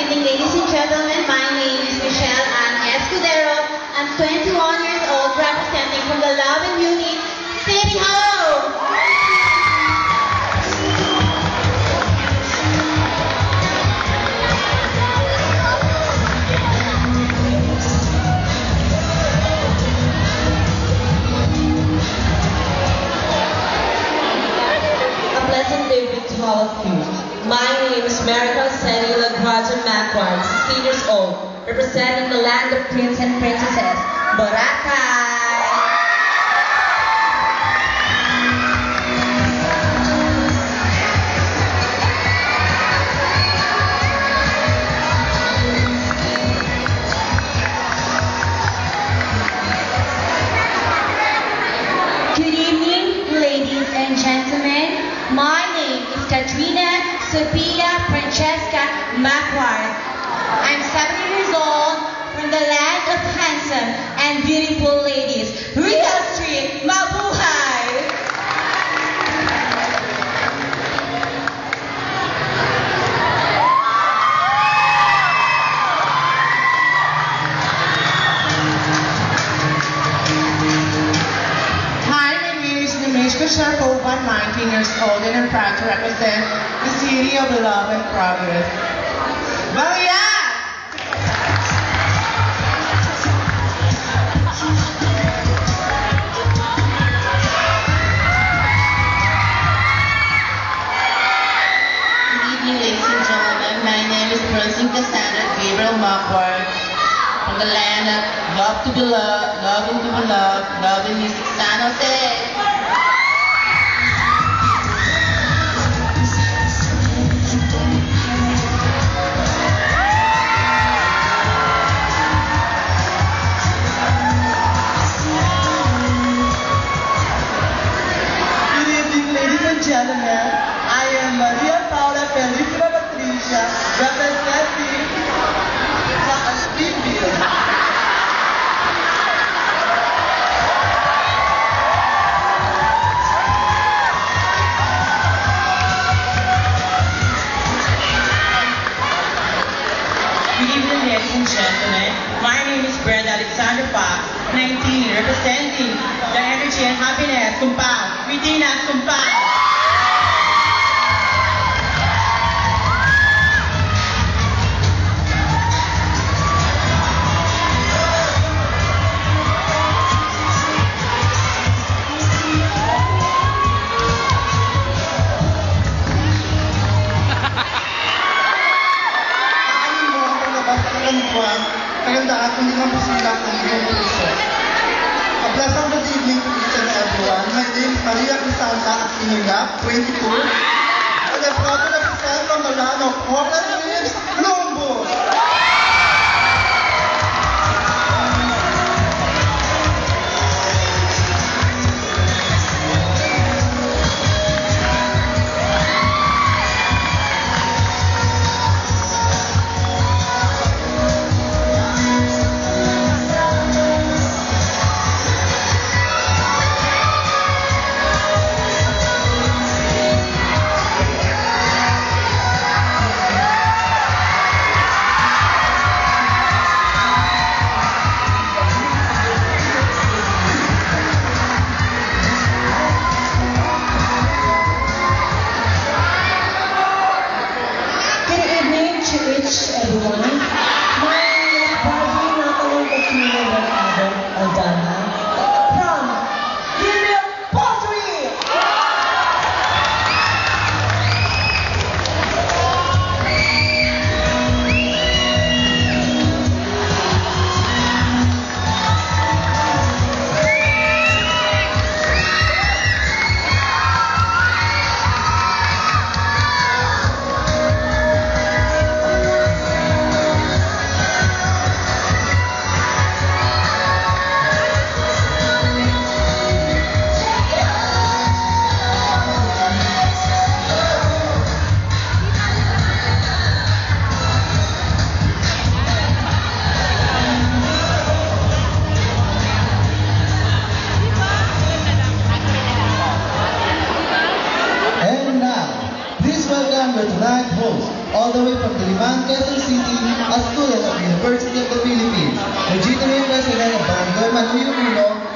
evening, ladies and gentlemen. My name is Michelle Anne Escudero. I'm 21 years old, representing from the Love and Unity City Hall. A pleasant day to all of you. My name is Merica Senila Graja Macquarie, 16 years old, representing the land of princes and princesses, Boracay. Good evening, ladies and gentlemen. My name is Katrina Sophia Francesca Macquarie. I'm 70 years old from the land of handsome and beautiful ladies. Real Street, Mabuhay! Hi, my name is Nimeshka Sharkova, 19 years old, and I'm proud to represent the city of love and progress. Well, yeah! Good evening, ladies and gentlemen. My name is Person Cassandra Gabriel Macquarie from the land of love to be loved, loving to be loved, loving music San Jose. Good evening, ladies and gentlemen. I am Maria Paula Película Patricia, representing sa Speedville. Good evening, ladies and gentlemen. My name is Brenda Alexander Fox, 19, representing the energy and happiness compound within us compound. Aanin mo ang palabas ng kalukuan, kagandaan kung hindi mapusila ang iyong puso. A pleasant good evening to each and everyone. My name is Maria Crisanta Aquinina, 22, and I'm proud to represent from the land of Portland Hills, Lumbus. Good evening to each everyone. My name is Barbie Natalie Casino Mercado Aldana from Gilbert Pottery. And now, please welcome the tonight host all the way from Diliman, Quezon City, a student of the University of the Philippines. Legitimate President of Barangay Manuyo Uno,